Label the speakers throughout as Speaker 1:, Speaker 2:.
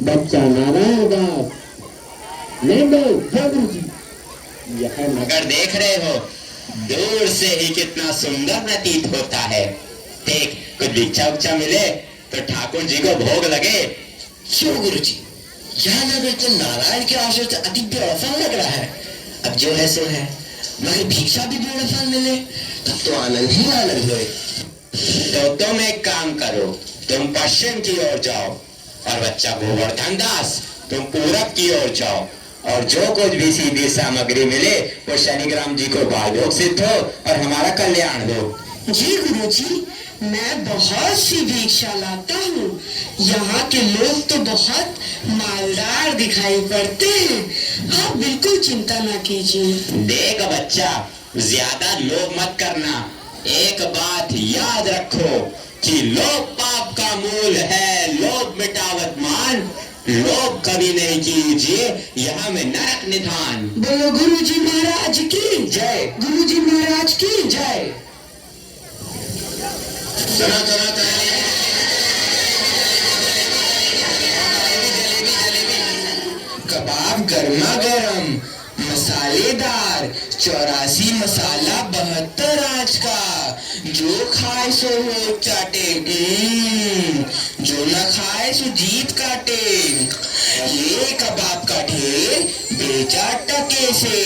Speaker 1: बच्चा नारायण दास गुरु जी। यह नगर देख रहे हो, दूर से ही कितना सुंदर प्रतीत होता है। देख, कुछ भिक्षा उच्चा मिले तो ठाकुर जी को भोग लगे।
Speaker 2: क्यों गुरु जी, यह नगर तो नारायण के आश्रय से अति बेवफा लग रहा है। अब जो है सो है, मगर भिक्षा भी बेवफा मिले तब तो आनंद ही आनंद होए।
Speaker 1: तो तुम एक काम करो, तुम पश्चिम की ओर जाओ और बच्चा गोवर्धन दास तुम पूरब की ओर जाओ, और जो कुछ भी सीधी सामग्री मिले वो शनिग्राम जी को बालभोग सिद्ध हो और हमारा कल्याण हो।
Speaker 3: जी गुरु जी, मैं बहुत सी भिक्षा लाता हूँ। यहाँ के लोग तो बहुत मालदार दिखाई पड़ते हैं। आप बिल्कुल चिंता ना कीजिए।
Speaker 1: देख बच्चा, ज्यादा लोभ मत करना। एक बात याद रखो कि लोभ पाप का मूल है। लोभ मिटावत मान, लोभ कभी नहीं कीजिए, यहाँ में नरक निधान।
Speaker 3: बोलो गुरु जी महाराज की
Speaker 1: जय।
Speaker 3: गुरु जी महाराज की
Speaker 1: जय। कबाब गर्मा गर्म मसालेदार 84 मसाला 72 आंच का, जो खाए सो हो चाटे, जो न खाए सो जीत काटे। ये कबाब का ढेर बेचा टके से।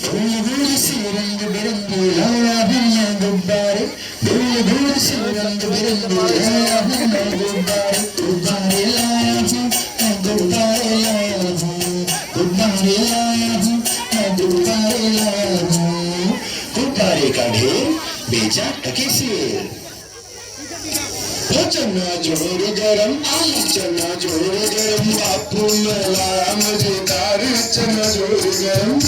Speaker 2: धूल से रंग बिरंगे लाया हूँ मैं गुब्बारे, धूल से रंग बिरंगे लाया हूँ मैं गुब्बारे, गुब्बारे लाया हूँ मैं गुब्बारे लाया हूँ, गुब्बारे लाया हूँ मैं गुब्बारे लाया हूँ। गुब्बारे का ढेर बेचा टके से। चना जोर गरम, चना जोर गरम, बापू ने लाया मजेदार चना जोर गरम।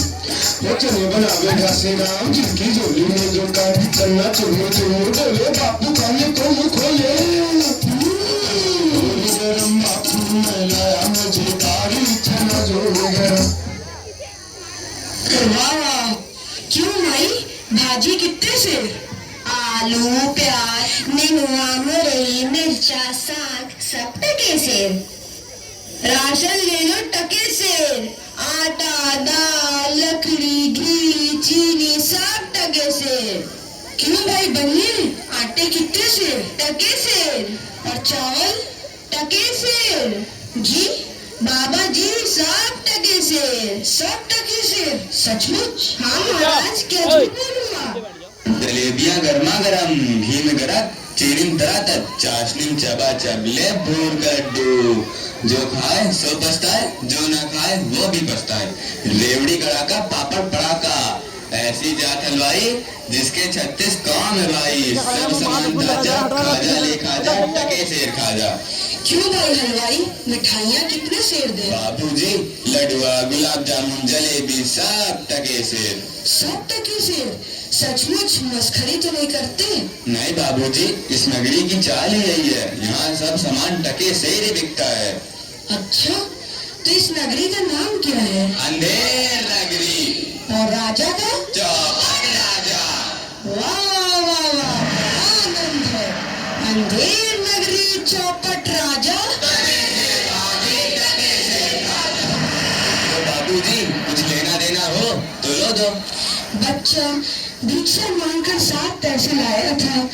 Speaker 2: चने बनावे घासे राम, जिनकी झोली में जो काट, चना चुरमो चुरमो बोले, बापू खाने को मुँह खोले। जोर गरम, बापू ने लाया मजेदार चना जोर गरम।
Speaker 3: वाह, क्यों भाई, भाजी कितने से?
Speaker 4: आलू, प्याज, नेनुआ, मुरई, मिर्चा, साग सब टके से।
Speaker 3: राशन ले लो टके से। आटा, दाल, लकड़ी, घी, चीनी सब टके से। क्यों भाई बनिए, आटे कितने से? टके से। और चावल टके से। जी बाबा जी, सब टके से। सब टके से? सचमुच? हाँ महाराज, क्या झूठ बोलूंगा।
Speaker 1: जलेबियां गर्मा गर्म, घी में गरक, चीनी तरातत, चाशनी चबा चबले भूर गड्डू। जो खाए सो पछताए, जो ना खाए वो भी पछताए। रेवड़ी कड़ाका, पापड़ पड़ाका, ऐसी जात हलवाई जिसके 36 काम है भाई। सब सामान ताजा, खाजा ले खाजा, टके सेर खाजा।
Speaker 3: क्यों भाई हलवाई, मिठाइयाँ कितने सेर दे?
Speaker 1: बाबूजी, लडुआ, गुलाब जामुन, जलेबी सब टके सेर।
Speaker 3: सब टके सेर? सचमुच मस्खरी तो नहीं करते?
Speaker 1: नहीं बाबूजी, इस नगरी की चाल ही यही है, यहाँ सब सामान टके से ही बिकता है।
Speaker 3: अच्छा, तो इस नगरी का नाम क्या है?
Speaker 1: अंधेर नगरी।
Speaker 3: और राजा का?
Speaker 1: चौपट राजा।
Speaker 3: वाह वाह वाह, आनंद है। अंधेर नगरी, चौपट राजा।
Speaker 1: तो बाबूजी, कुछ लेना देना हो तो लो दो।
Speaker 3: बच्चा भिक्षा मांगकर 7 पैसे लाया था,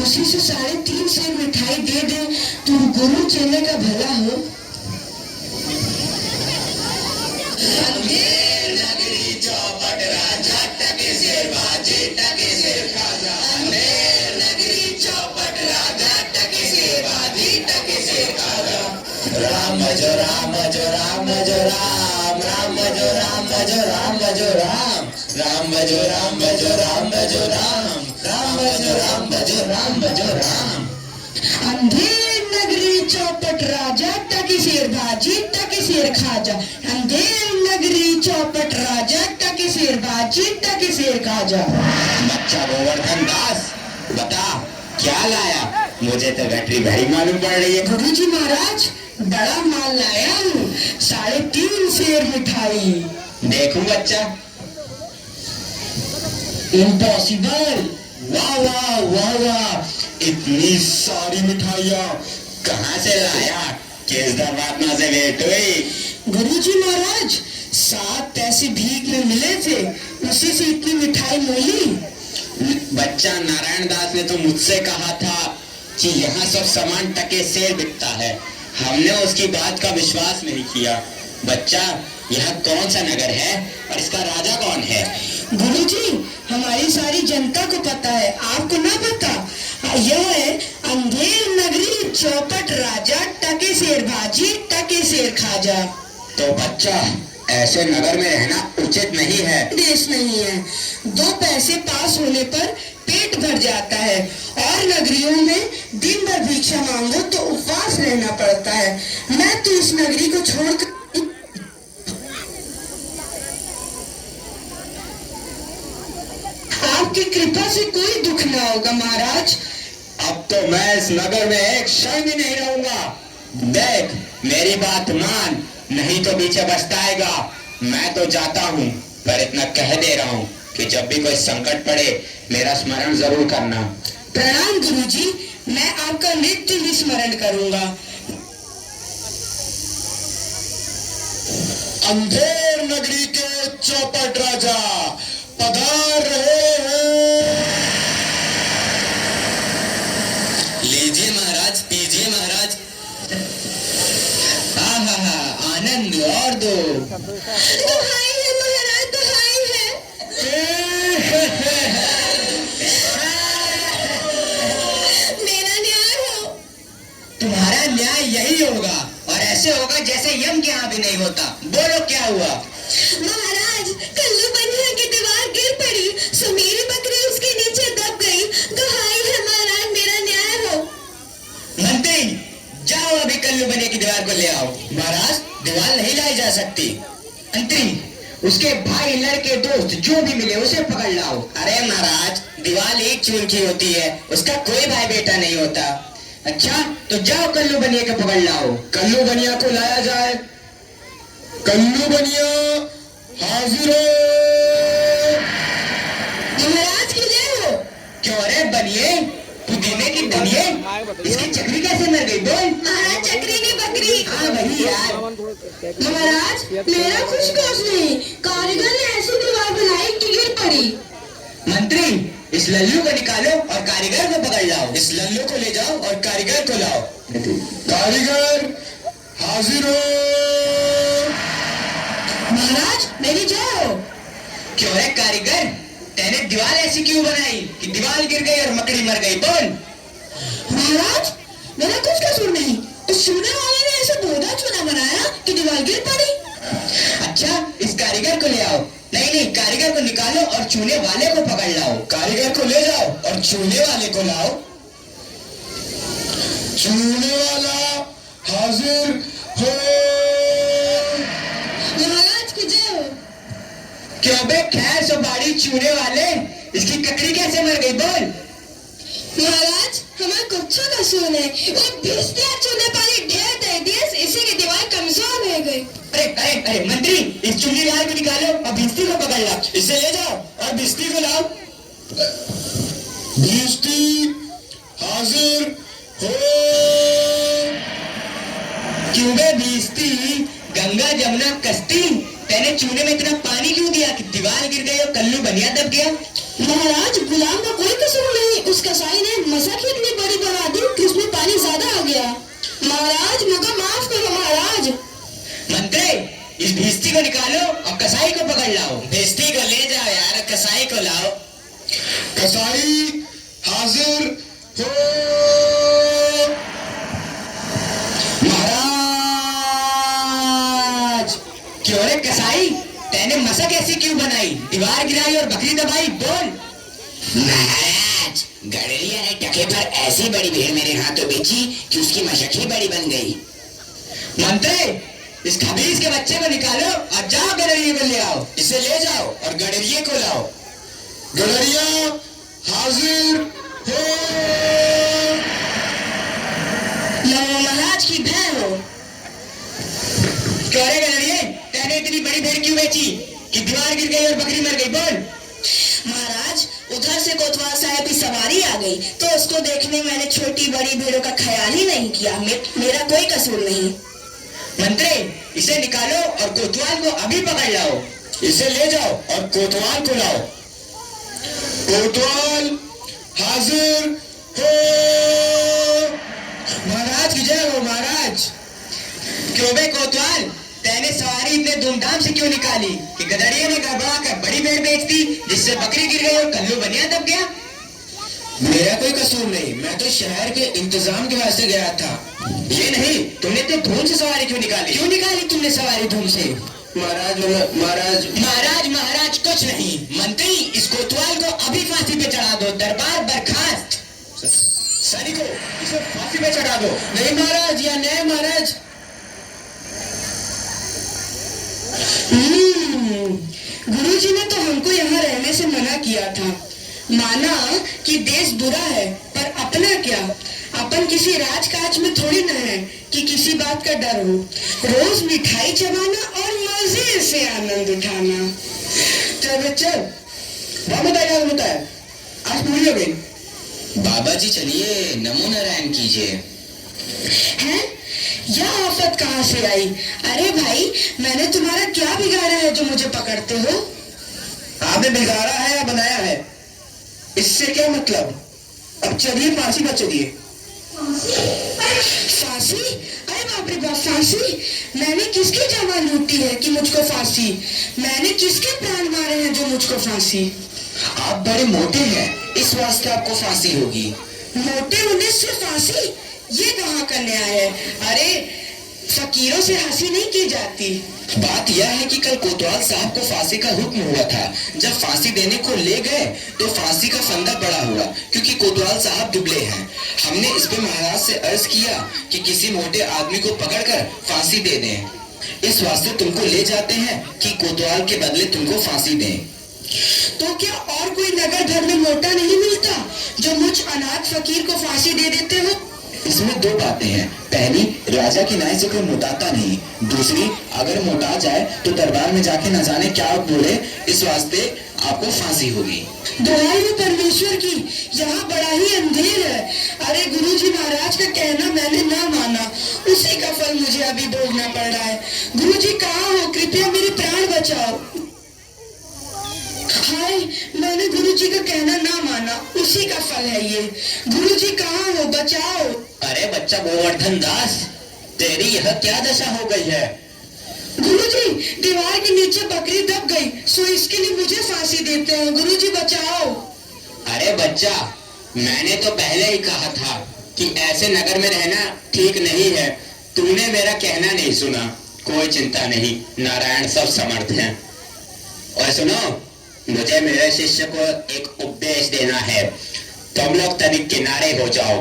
Speaker 3: उसी से 3.5 सेर मिठाई दे दे तो गुरु चेले का भला हो।
Speaker 1: अंधेर नगरी, चौपट राजा, टके सेर बाजी, टके सेर खाजा। अंधेर नगरी, चौपट राजा, टके सेर बाजी, टके सेर खाजा। राम भजो राम भजो राम भजो राम, राम भजो राम भजो राम भजो राम, राम भजो राम भजो राम भजो राम, राम भजो राम भजो राम भजो राम।
Speaker 3: अंधेर नगरी, चौपट राजा, टके सेर भाजी, टके सेर खाजा। अंधेर नगरी, चौपट राजा, टके सेर भाजी, टके सेर खाजा।
Speaker 1: बच्चा गोवर्धन दास, बता क्या लाया? मुझे तो गठरी भरी मालूम पड़ रही है।
Speaker 3: गुरु जी महाराज, बड़ा माल लाया हूँ, 3.5 सेर मिठाई।
Speaker 1: देखूं बच्चा? इम्पॉसिबल। वाह वाह वाह वाह, इतनी सारी मिठाइयाँ कहाँ से लाया? किस धर्मात्मा से भेंट हुई?
Speaker 2: गुरुजी महाराज 7 पैसे भीख में मिले थे, उसी से इतनी मिठाई मोली।
Speaker 1: बच्चा, नारायण दास ने तो मुझसे कहा था कि यहाँ सब सामान टके सेर बिकता है। हमने उसकी बात का विश्वास नहीं किया। बच्चा, यह कौन सा नगर है और इसका राजा कौन है?
Speaker 2: गुरुजी, हमारी सारी जनता को पता है, आपको ना पता? यह है अंधेर नगरी, चौपट राजा, टके शेर भाजी, टके शेर खाजा।
Speaker 1: तो बच्चा, ऐसे नगर में रहना उचित नहीं है।
Speaker 2: देश नहीं है। 2 पैसे पास होने पर पेट भर जाता है, और नगरियों में दिन भर भिक्षा मांगो तो उपवास रहना पड़ता है। मैं तो इस नगरी को छोड़कर आपकी कृपा से कोई दुख ना होगा महाराज।
Speaker 1: अब तो मैं इस नगर में एक क्षण भी नहीं रहूंगा। देख, मेरी बात मान, नहीं तो पीछे पछताएगा। मैं तो जाता हूँ, पर इतना कह दे रहा हूँ कि जब भी कोई संकट पड़े मेरा स्मरण जरूर करना।
Speaker 2: प्रणाम गुरुजी, मैं आपका नित्य ही स्मरण करूंगा।
Speaker 1: अंधेर नगरी के चौपट राजा पधार रहे हैं। लीजिए महाराज, पीजिए महाराज। हा, आनंद और दो।
Speaker 3: दुहाई है महाराज, दुहाई है। मेरा न्याय हो।
Speaker 1: तुम्हारा न्याय यही होगा, और ऐसे होगा जैसे यम के यहाँ भी नहीं होता। बोलो क्या हुआ?
Speaker 3: महाराज, कल्लू बनिया की दीवार गिर पड़ी, सो मेरी बकरी उसके नीचे दब गई। दुहाई है महाराज, मेरा न्याय हो।
Speaker 1: मंत्री, जाओ अभी कल्लू बनिया की दीवार को ले आओ। महाराज, दीवार नहीं लाई जा सकती। मंत्री, उसके भाई, लड़के, दोस्त जो भी मिले उसे पकड़ लाओ। अरे महाराज, दीवार एक चून की होती है, उसका कोई भाई बेटा नहीं होता। अच्छा, तो जाओ कल्लू बनिया को पकड़ लाओ। कल्लू बनिया को लाया जाए। कल्लू बनिया हाजिर हो।
Speaker 3: महाराज की जय हो।
Speaker 1: क्यों रे बनिए, पुदीने की बनिए, इसकी चक्री कैसे मर गई? बोल।
Speaker 3: महाराज, चक्री ने बकरी।
Speaker 1: हाँ वही यार।
Speaker 3: महाराज, मेरा कुछ दोष नहीं, कारीगर ने ऐसी दीवार बनाई कि गिर पड़ी।
Speaker 1: मंत्री, इस लल्लू को निकालो और कारीगर को पकड़ लाओ। इस लल्लू को ले जाओ और कारीगर को लाओ। कारीगर हाजिर हो।
Speaker 3: महाराज, मेरी जय हो।
Speaker 1: क्यों रे कारीगर, तेने दीवार ऐसी क्यों बनाई कि दीवार गिर गई और मकड़ी मर गई? बोल।
Speaker 3: महाराज, मेरा कुछ कसूर नहीं, उस चूने वाले ने ऐसा बोधा चूना बनाया कि दीवार गिर पड़ी।
Speaker 1: अच्छा, इस कारीगर को ले आओ। नहीं, कारीगर को निकालो और चूने वाले को पकड़ लाओ। कारीगर को ले जाओ और चूने वाले को लाओ। चूने वाला हाजिर हो।
Speaker 3: महाराज की जय हो।
Speaker 1: क्यों बे खैर सो बाड़ी चूने वाले, इसकी ककड़ी कैसे मर गई? बोल।
Speaker 3: महाराज, हमारा कुछ कसूर नहीं, वो भिस्तिया चूने पानी ढेर दे दिए, इसी की दीवार कमजोर हो गई।
Speaker 1: अरे मंत्री, इस चूनी वाले को निकालो और भिस्ती को पकड़ लाओ। इसे ले जाओ और भिस्ती को लाओ। भिस्ती हाजिर हो। क्यों बे भिस्ती, गंगा जमुना कश्ती, तेने चूने में इतना पानी क्यों दिया कि दीवार गिर गई और कल्लू बनिया दब गया?
Speaker 3: महाराज, गुलाम का कोई कसूर नहीं, उस कसाई ने मसक ही इतनी बड़ी बना दी कि उसमें पानी ज्यादा आ गया। महाराज, मुझे माफ करो महाराज।
Speaker 1: मंत्री, इस भिस्ती को निकालो और कसाई को पकड़ लाओ। भिस्ती को ले जाओ यार, कसाई को लाओ। कसाई हाजिर हो। महाराज, क्यों रे कसाई, तेने मसक ऐसी क्यों बनाई? दीवार गिराई और बकरी दबाई। बोल। महाराज, गड़ेरिया ने टके पर ऐसी बड़ी भीड़ मेरे हाथों बेची कि उसकी मशक ही बड़ी बन गई। मंत्री, इस खबीज के बच्चे को निकालो और जाओ गड़ेरिया को ले आओ। इसे ले जाओ और गड़ेरिया को लाओ। गड़ेरिया हाजिर हो।
Speaker 3: महाराज की जय हो।
Speaker 1: क्यों रे गड़ेरिया, तेने इतनी बड़ी भीड़ क्यों बेची कि दीवार गिर गई और बकरी मर गई? बोल।
Speaker 3: महाराज, उधर से कोतवाल साहब की सवारी आ गई तो उसको देखने मैंने छोटी बड़ी भेड़ों का ख्याल ही नहीं किया। मेरा कोई कसूर नहीं।
Speaker 2: मंत्री, इसे निकालो और कोतवाल को अभी पकड़ लाओ। इसे ले जाओ और कोतवाल को लाओ। कोतवाल हाजिर हो। महाराज की जय हो। महाराज, क्यों बे कोतवाल, तेने सवारी इतने धूमधाम से क्यों निकाली कि गधड़िए ने गड़बड़ा कर बड़ी भेड़ बेच दी, जिससे बकरी गिर गई और कल्लू बनिया दब गया? मेरा कोई कसूर नहीं, मैं तो शहर के इंतजाम के वास्ते गया था। ये नहीं, तुमने इतने धूम से सवारी क्यों निकाली? क्यों निकाली तुमने सवारी धूम से? महाराज महाराज महाराज महाराज कुछ नहीं। मंत्री, इस कोतवाल को अभी फांसी पे चढ़ा दो। दरबार बर्खास्त। सैनिकों, इसे फांसी पे चढ़ा दो। नहीं महाराज, या नहीं महाराज।
Speaker 3: गुरुजी ने तो हमको यहाँ रहने से मना किया था। माना कि देश बुरा है, पर अपना क्या, अपन किसी राजकाज में थोड़ी न है कि किसी बात का डर हो। रोज मिठाई चबाना और मजे से आनंद उठाना।
Speaker 2: चल होता है, आज पूरी हो गई। बाबा जी चलिए, नमो नारायण कीजिए।
Speaker 3: हैं? यह आफत कहाँ से आई? अरे भाई, मैंने तुम्हारा क्या बिगाड़ा है जो मुझे पकड़ते हो?
Speaker 2: आपने बिगाड़ा है या बनाया है, इससे क्या मतलब? अब चलिए फांसी पर चलिए।
Speaker 3: फांसी? अरे बाप रे बाप, फांसी? मैंने किसकी जान लूटी है कि मुझको फांसी? मैंने किसके प्राण मारे हैं जो मुझको फांसी?
Speaker 2: आप बड़े मोटे हैं, इस वास्ते आपको फांसी होगी।
Speaker 3: मोटे होने से फांसी? ये कहाँ का न्याय है? अरे फकीरों से हंसी नहीं की जाती।
Speaker 2: बात यह है कि कल कोतवाल साहब को फांसी का हुक्म हुआ था। जब फांसी देने को ले गए तो फांसी का फंदा बड़ा हुआ, क्योंकि कोतवाल साहब दुबले हैं। हमने इस पे महाराज से अर्ज किया कि किसी मोटे आदमी को पकड़कर फांसी दे दें। इस वास्ते तुमको ले जाते हैं कि कोतवाल के बदले तुमको फांसी दें।
Speaker 3: तो क्या और कोई नगर धर में मोटा नहीं मिलता जो मुझ अनाथ फकीर को फांसी दे देते हो?
Speaker 2: इसमें दो बातें हैं। पहली, राजा की न्याय से कोई मोटाता नहीं। दूसरी, अगर मोटा जाए तो दरबार में जाके न जाने क्या बोले, इस वास्ते आपको फांसी होगी।
Speaker 3: दुहाई हो परमेश्वर की, यहाँ बड़ा ही अंधेर है। अरे गुरुजी महाराज का कहना मैंने ना माना, उसी का फल मुझे अभी भोगना पड़ रहा है। गुरुजी कहाँ हो? कृपया मेरे प्राण बचाओ। हाय, मैंने गुरुजी का कहना ना माना, उसी का फल है ये। गुरुजी कहाँ हो? बचाओ।
Speaker 2: अरे बच्चा गोवर्धन दास, तेरी यह क्या दशा हो गई है?
Speaker 3: गुरुजी, दीवार के नीचे बकरी दब गई, सो इसके लिए मुझे फांसी देते हैं। गुरुजी बचाओ।
Speaker 2: अरे बच्चा, मैंने तो पहले ही कहा था कि ऐसे नगर में रहना ठीक नहीं है। तूने मेरा कहना नहीं सुना। कोई चिंता नहीं, नारायण सब समर्थ हैं। और सुनो, मुझे मेरे शिष्य को एक उपदेश देना है। तुम लोग तनिक किनारे हो जाओ,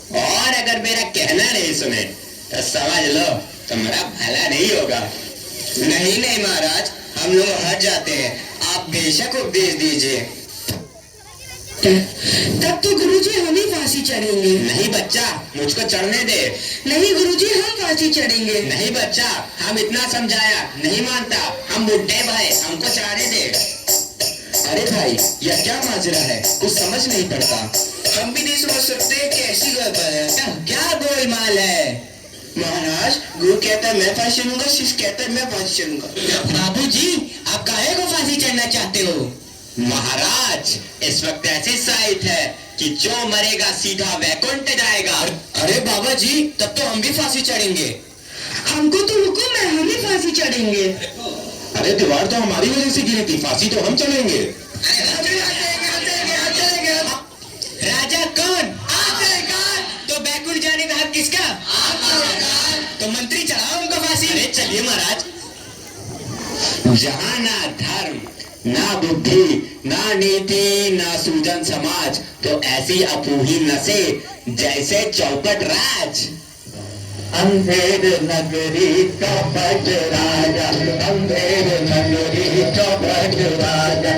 Speaker 2: और अगर मेरा कहना नहीं सुने तो समझ लो तुम्हारा भला नहीं होगा। नहीं नहीं महाराज, हम लोग हट जाते हैं, आप बेशक उपदेश दीजिए।
Speaker 3: तब तो गुरुजी हम ही फांसी चढ़ेंगे।
Speaker 2: नहीं बच्चा, मुझको चढ़ने दे।
Speaker 3: नहीं गुरुजी, हम फांसी चढ़ेंगे।
Speaker 2: नहीं बच्चा, हम इतना समझाया, नहीं मानता। हम बुढ़े भाई, हमको चढ़ाने दे। अरे भाई, यह क्या माजरा है? कुछ समझ नहीं पड़ता। हम भी नहीं समझ सकते कैसी गड़बड़ है। क्या गोलमाल है? महाराज, गुरु कहता है मैं फांसी चढ़ूंगा, शिष्य कहता है मैं फांसी चढ़ूंगा। बाबूजी, आप काहे को फांसी चढ़ना चाहते हो? महाराज, इस वक्त ऐसी साइट है कि जो मरेगा सीधा वैकुंठ जाएगा। अरे बाबा जी, तब तो हम भी फांसी चढ़ेंगे।
Speaker 3: हमको तो हुक्म है, हम ही फांसी चढ़ेंगे।
Speaker 2: अरे दीवार तो हमारी वजह से गिरी थी, फांसी तो हम चढ़ेंगे। राजा कौन? तो बैकुंठ जाने का हक किसका? तो मंत्री चढ़ाओ उनको फांसी। अरे चलिए महाराज। जहाँ ना धर्म, ना बुद्धि, ना नीति, ना सूजन समाज, तो ऐसी अपूही नसे जैसे चौपट राज। अंधेर नगरी चौपट राजा, अंधेर नगरी चौपट राजा।